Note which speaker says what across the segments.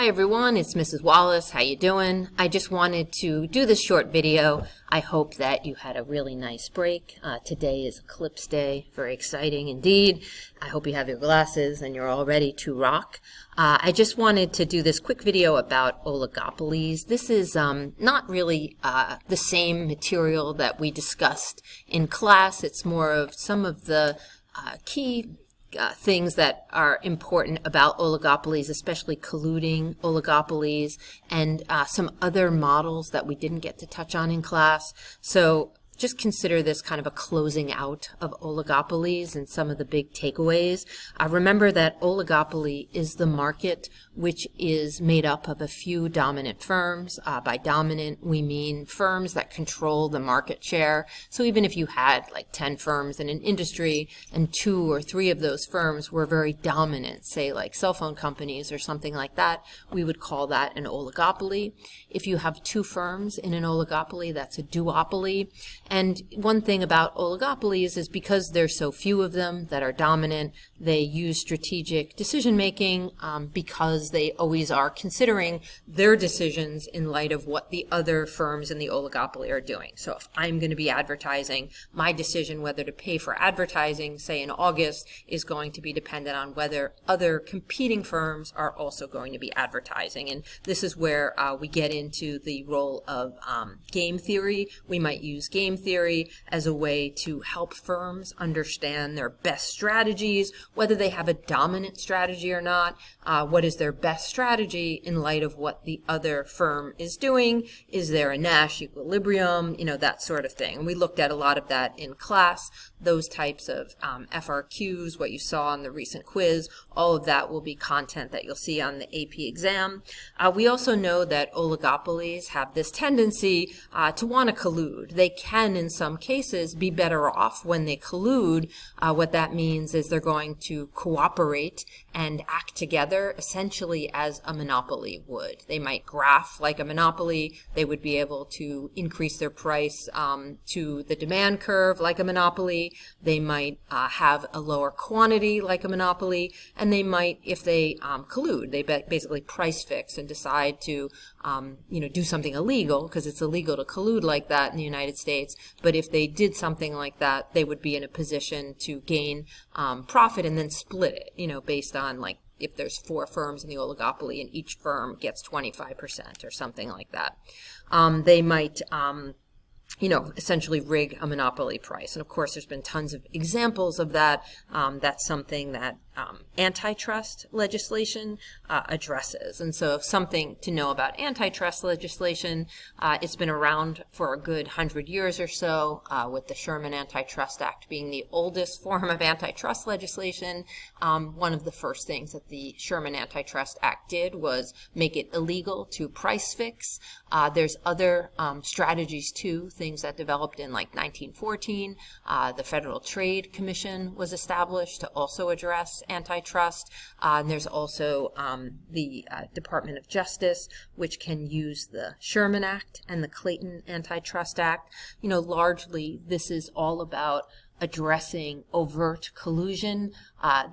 Speaker 1: Hi everyone, it's Mrs. Wallace. How you doing? I just wanted to do this short video. I hope that you had a really nice break. Today is Eclipse Day. Very exciting indeed. I hope you have your glasses and you're all ready to rock. I just wanted to do this quick video about oligopolies. This is not really the same material that we discussed in class. It's more of some of the key things that are important about oligopolies, especially colluding oligopolies, and some other models that we didn't get to touch on in class. So just consider this kind of a closing out of oligopolies and some of the big takeaways. Remember that oligopoly is the market which is made up of a few dominant firms. By dominant, we mean firms that control the market share. So even if you had like 10 firms in an industry and 2 or 3 of those firms were very dominant, say like cell phone companies or something like that, we would call that an oligopoly. If you have 2 firms in an oligopoly, that's a duopoly. And one thing about oligopolies is because there's so few of them that are dominant, they use strategic decision making because they always are considering their decisions in light of what the other firms in the oligopoly are doing. So if I'm going to be advertising, my decision whether to pay for advertising, say in August, is going to be dependent on whether other competing firms are also going to be advertising. And this is where we get into the role of game theory. We might use game theory as a way to help firms understand their best strategies, whether they have a dominant strategy or not, what is their best strategy in light of what the other firm is doing, is there a Nash equilibrium, that sort of thing. And we looked at a lot of that in class, those types of FRQs, what you saw in the recent quiz, all of that will be content that you'll see on the AP exam. We also know that oligopolies have this tendency to want to collude. They can, in some cases, be better off when they collude. What that means is they're going to cooperate and act together essentially as a monopoly would. They might graph like a monopoly. They would be able to increase their price to the demand curve like a monopoly. They might have a lower quantity like a monopoly. And they might, if they collude, they basically price fix and decide to do something illegal, because it's illegal to collude like that in the United States. But if they did something like that, they would be in a position to gain profit and then split it, based on like if there's 4 firms in the oligopoly and each firm gets 25% or something like that. They might essentially rig a monopoly price. And of course, there's been tons of examples of that. That's something that antitrust legislation addresses. And so something to know about antitrust legislation, it's been around for a good 100 years or so, with the Sherman Antitrust Act being the oldest form of antitrust legislation. One of the first things that the Sherman Antitrust Act did was make it illegal to price fix. There's other strategies too, things that developed in like 1914. The Federal Trade Commission was established to also address antitrust. And there's also the Department of Justice, which can use the Sherman Act and the Clayton Antitrust Act. Largely this is all about addressing overt collusion.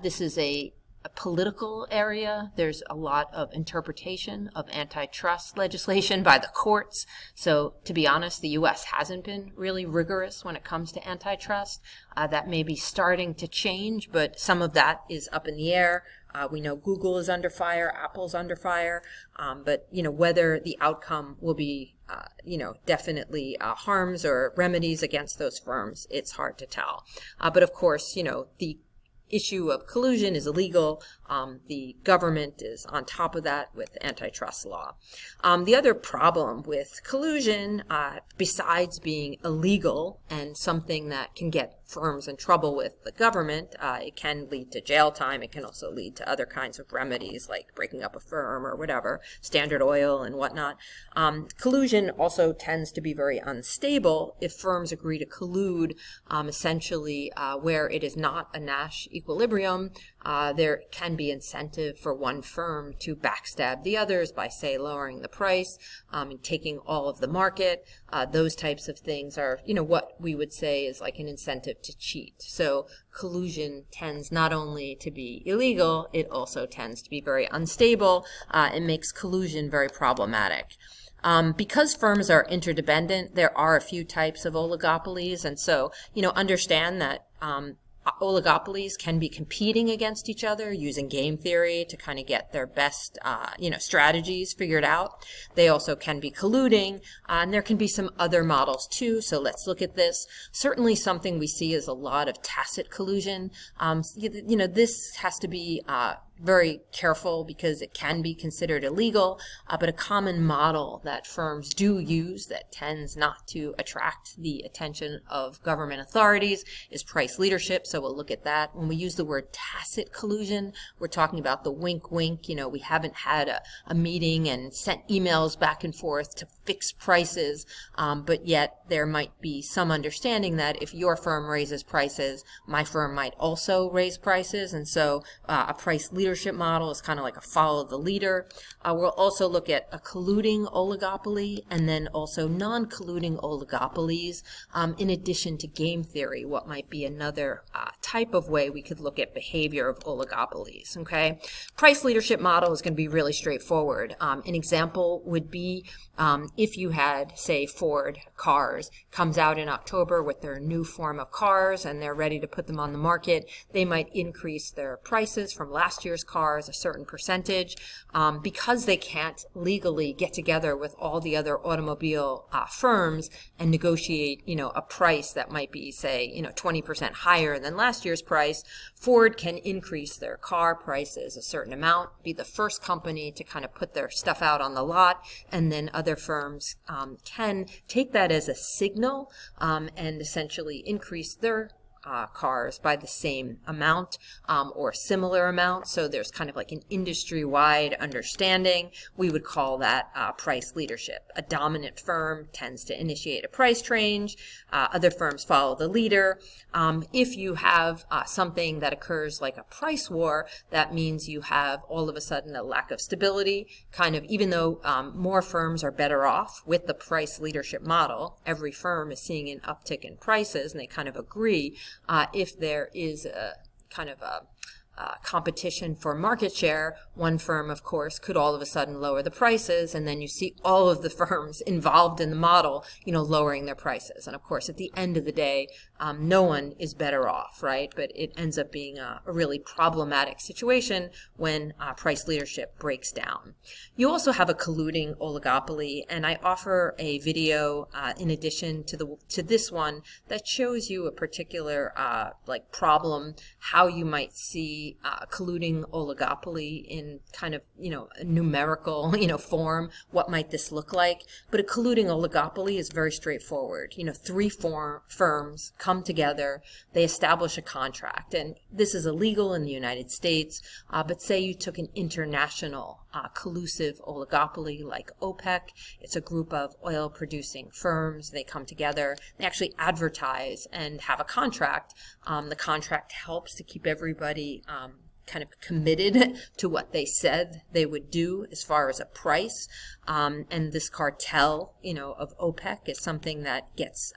Speaker 1: This is a political area. There's a lot of interpretation of antitrust legislation by the courts. So to be honest, the U.S. hasn't been really rigorous when it comes to antitrust. That may be starting to change, but some of that is up in the air. We know Google is under fire, Apple's under fire, but whether the outcome will be definitely harms or remedies against those firms, it's hard to tell. But of course, the issue of collusion is illegal. The government is on top of that with antitrust law. The other problem with collusion, besides being illegal and something that can get firms in trouble with the government, it can lead to jail time. It can also lead to other kinds of remedies like breaking up a firm or whatever, Standard Oil and whatnot. Collusion also tends to be very unstable if firms agree to collude essentially where it is not a Nash equilibrium. there can be incentive for one firm to backstab the others by, say, lowering the price and taking all of the market. Those types of things are, what we would say is like an incentive to cheat. So collusion tends not only to be illegal, it also tends to be very unstable. It makes collusion very problematic. Because firms are interdependent, there are a few types of oligopolies, and so, understand that oligopolies can be competing against each other using game theory to kind of get their best, strategies figured out. They also can be colluding, and there can be some other models too. So let's look at this. Certainly something we see is a lot of tacit collusion. This has to be very careful because it can be considered illegal, but a common model that firms do use that tends not to attract the attention of government authorities is price leadership. So we'll look at that. When we use the word tacit collusion, we're talking about the wink wink. We haven't had a meeting and sent emails back and forth to fix prices, but yet there might be some understanding that if your firm raises prices, my firm might also raise prices, and so a price leadership model is kind of like a follow the leader. We'll also look at a colluding oligopoly and then also non-colluding oligopolies, in addition to game theory, what might be another type of way we could look at behavior of oligopolies. Okay, price leadership model is going to be really straightforward. An example would be if you had, say, Ford cars comes out in October with their new form of cars and they're ready to put them on the market, they might increase their prices from last year's cars a certain percentage. Because they can't legally get together with all the other automobile firms and negotiate, a price that might be, say, 20% higher than last year's price, Ford can increase their car prices a certain amount, be the first company to kind of put their stuff out on the lot, and then other firms can take that as a signal and essentially increase their cars by the same amount or similar amount. So there's kind of like an industry-wide understanding. We would call that price leadership. A dominant firm tends to initiate a price change. Other firms follow the leader. If you have something that occurs like a price war, that means you have all of a sudden a lack of stability. Kind of, even though more firms are better off with the price leadership model, every firm is seeing an uptick in prices, and they kind of agree. If there is a kind of a competition for market share, one firm, of course, could all of a sudden lower the prices, and then you see all of the firms involved in the model, lowering their prices. And of course, at the end of the day, no one is better off, right? But it ends up being a really problematic situation when price leadership breaks down. You also have a colluding oligopoly, and I offer a video in addition to this one that shows you a particular problem, how you might see colluding oligopoly in kind of, a numerical, form. What might this look like? But a colluding oligopoly is very straightforward. Three firms come together, they establish a contract, and this is illegal in the United States, but say you took an international collusive oligopoly like OPEC. It's a group of oil producing firms. They come together, they actually advertise and have a contract. The contract helps to keep everybody kind of committed to what they said they would do as far as a price. And this cartel, of OPEC is something that gets,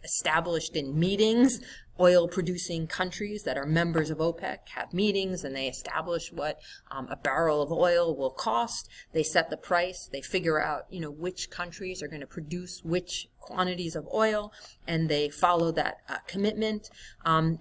Speaker 1: established in meetings. Oil producing countries that are members of OPEC have meetings, and they establish what a barrel of oil will cost. They set the price. They figure out, which countries are going to produce which quantities of oil, and they follow that commitment.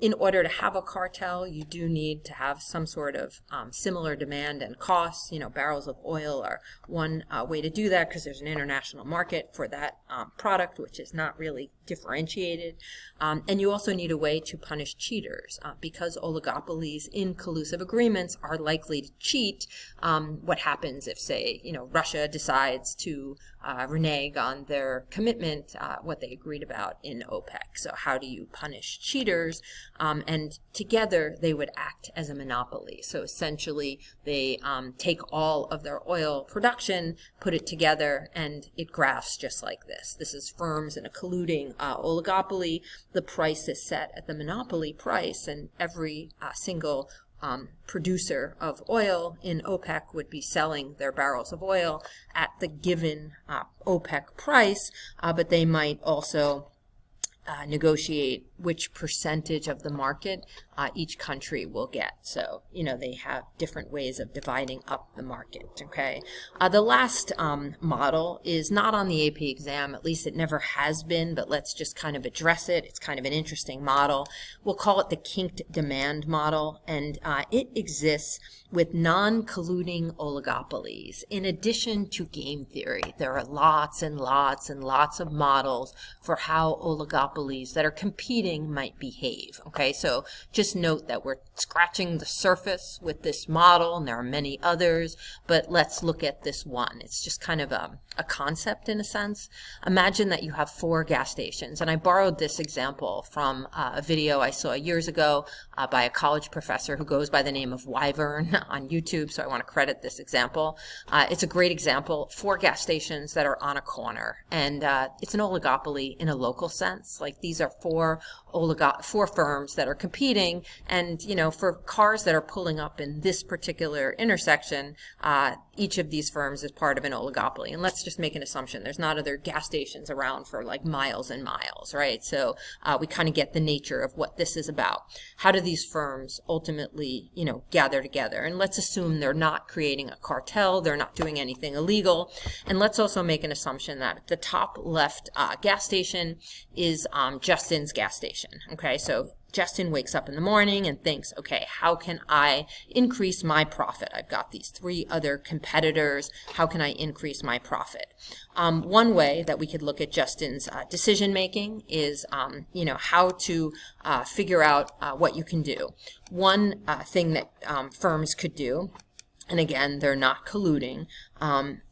Speaker 1: In order to have a cartel, you do need to have some sort of similar demand and costs. Barrels of oil are one way to do that because there's an international market for that product, which is not really differentiated. And you also need a way to punish cheaters because oligopolies in collusive agreements are likely to cheat. What happens if, say, Russia decides to renege on their commitment, what they agreed about in OPEC? So how do you punish cheaters? And together they would act as a monopoly. So essentially they take all of their oil production, put it together, and it graphs just like this. This is firms in a colluding oligopoly. The price is set at the monopoly price, and every single producer of oil in OPEC would be selling their barrels of oil at the given OPEC price, but they might also negotiate which percentage of the market each country will get. So, they have different ways of dividing up the market, okay? The last model is not on the AP exam, at least it never has been, but let's just kind of address it. It's kind of an interesting model. We'll call it the kinked demand model, and it exists with non-colluding oligopolies. In addition to game theory, there are lots and lots and lots of models for how oligopolies that are competing might behave. Okay, so just note that we're scratching the surface with this model, and there are many others, but let's look at this one. It's just kind of a concept in a sense. Imagine that you have 4 gas stations, and I borrowed this example from a video I saw years ago by a college professor who goes by the name of Wyvern on YouTube, so I want to credit this example. It's a great example. 4 gas stations that are on a corner, and it's an oligopoly in a local sense. Like, these are 4 firms that are competing, and for cars that are pulling up in this particular intersection, each of these firms is part of an oligopoly. And let's just make an assumption there's not other gas stations around for like miles and miles, right? So we kind of get the nature of what this is about. How do these firms ultimately, gather together? And let's assume they're not creating a cartel, they're not doing anything illegal. And let's also make an assumption that the top left gas station is Justin's gas station. Okay, so Justin wakes up in the morning and thinks, okay, how can I increase my profit? I've got these 3 other competitors. How can I increase my profit? One way that we could look at Justin's decision making is, how to figure out what you can do. One thing that firms could do, and again, they're not colluding,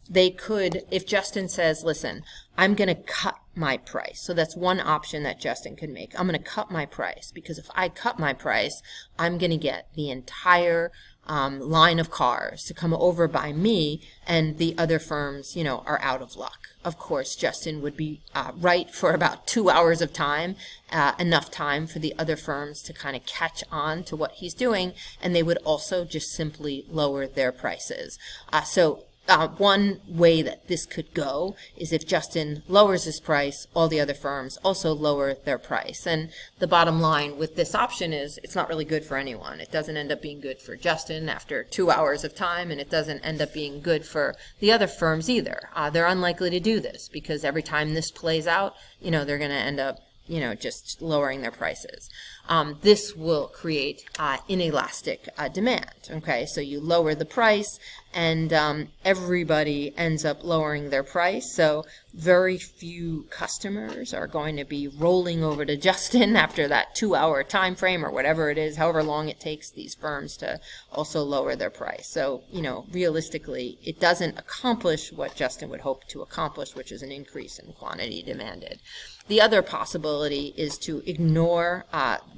Speaker 1: they could, if Justin says, listen, I'm going to cut my price. So that's one option that Justin could make. I'm going to cut my price, because if I cut my price, I'm going to get the entire line of cars to come over by me, and the other firms, are out of luck. Of course, Justin would be right for about 2 hours of time, enough time for the other firms to kind of catch on to what he's doing, and they would also just simply lower their prices. One way that this could go is if Justin lowers his price, all the other firms also lower their price. And the bottom line with this option is it's not really good for anyone. It doesn't end up being good for Justin after 2 hours of time, and it doesn't end up being good for the other firms either. They're unlikely to do this, because every time this plays out, they're going to end up just lowering their prices. This will create inelastic demand. Okay, so you lower the price, and everybody ends up lowering their price. So very few customers are going to be rolling over to Justin after that 2-hour time frame, or whatever it is, however long it takes these firms to also lower their price. So, realistically, it doesn't accomplish what Justin would hope to accomplish, which is an increase in quantity demanded. The other possibility is to ignore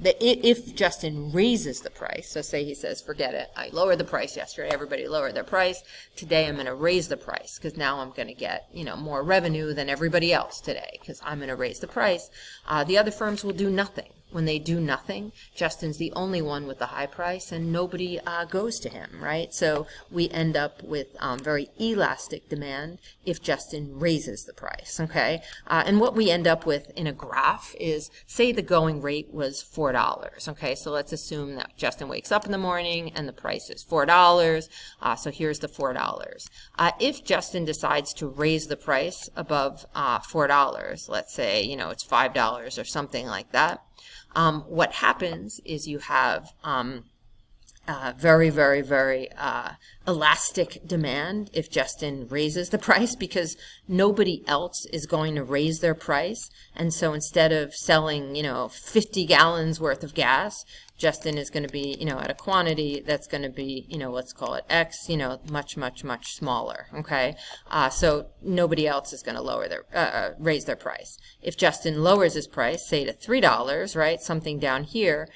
Speaker 1: if Justin raises the price. So say he says, forget it, I lowered the price yesterday, everybody lowered their price. Today I'm going to raise the price, because now I'm going to get more revenue than everybody else today, because I'm going to raise the price. The other firms will do nothing. When they do nothing, Justin's the only one with the high price, and nobody goes to him, right? So we end up with very elastic demand if Justin raises the price, okay? And what we end up with in a graph is, say the going rate was $4, okay? So let's assume that Justin wakes up in the morning and the price is $4. So here's the $4. If Justin decides to raise the price above $4, let's say, it's $5 or something like that, what happens is you have very, very, very elastic demand if Justin raises the price, because nobody else is going to raise their price. And so instead of selling, 50 gallons worth of gas, Justin is going to be, at a quantity that's going to be, let's call it X, much, much, much smaller. Okay. So nobody else is going to raise their price. If Justin lowers his price, say to $3, right, something down here,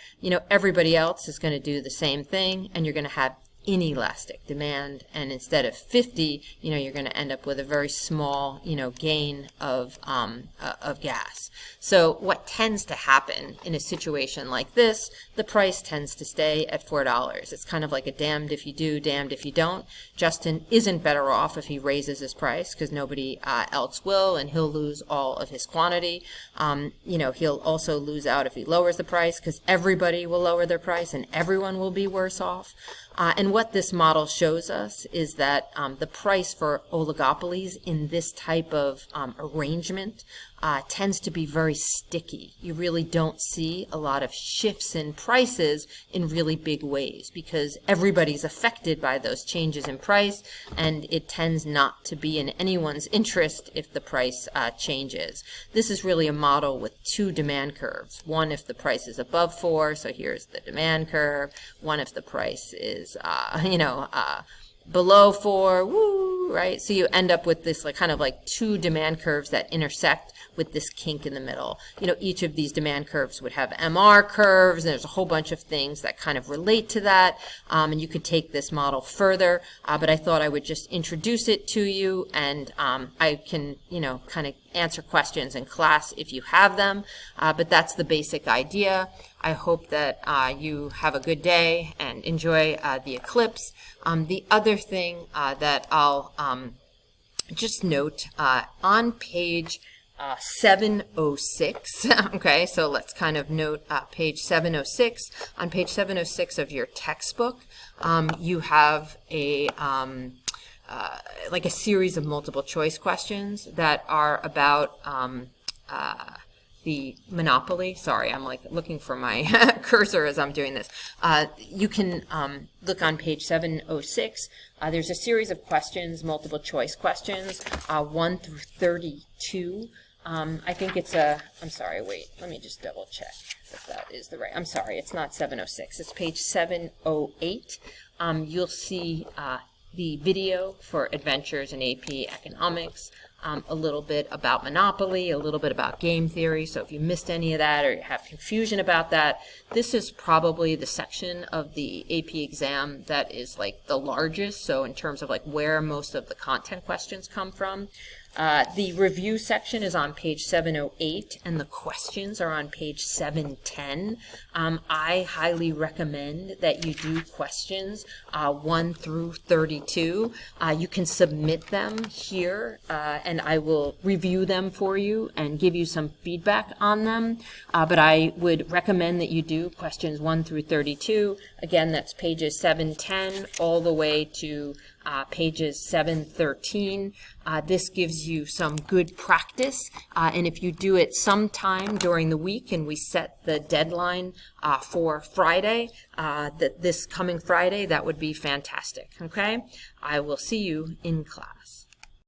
Speaker 1: everybody else is going to do the same thing, and you're going to have inelastic demand, and instead of 50, you're going to end up with a very small, gain of gas. So what tends to happen in a situation like this, the price tends to stay at $4. It's kind of like a damned if you do, damned if you don't. Justin isn't better off if he raises his price, because nobody else will, and he'll lose all of his quantity. He'll also lose out if he lowers the price, because everybody will lower their price and everyone will be worse off. And what this model shows us is that the price for oligopolies in this type of arrangement tends to be very sticky. You really don't see a lot of shifts in prices in really big ways, because everybody's affected by those changes in price, and it tends not to be in anyone's interest if the price changes. This is really a model with two demand curves. One if the price is above 4, so here's the demand curve. One if the price is below 4, woo, right? So you end up with this kind of like two demand curves that intersect with this kink in the middle. Each of these demand curves would have MR curves, and there's a whole bunch of things that kind of relate to that, and you could take this model further, but I thought I would just introduce it to you, and I can, kind of answer questions in class if you have them, but that's the basic idea. I hope that you have a good day and enjoy the eclipse. The other thing that I'll just note, on page 706, okay, so let's kind of note page 706. On page 706 of your textbook, you have a like a series of multiple choice questions that are about the monopoly. Sorry, I'm like looking for my cursor as I'm doing this. You can look on page 706. There's a series of questions, multiple choice questions, 1 through 32. I think it's I'm sorry, wait, let me just double check if that is the right, I'm sorry, it's not 706, it's page 708. You'll see the video for Adventures in AP Economics, a little bit about monopoly, a little bit about game theory. So if you missed any of that or you have confusion about that, this is probably the section of the AP exam that is like the largest. So in terms of like where most of the content questions come from. The review section is on page 708, and the questions are on page 710. I highly recommend that you do questions 1 through 32. You can submit them here, and I will review them for you and give you some feedback on them. But I would recommend that you do questions 1 through 32. Again, that's pages 710 all the way to pages 713. This gives you some good practice, and if you do it sometime during the week, and we set the deadline for Friday, this coming Friday, that would be fantastic. Okay, I will see you in class.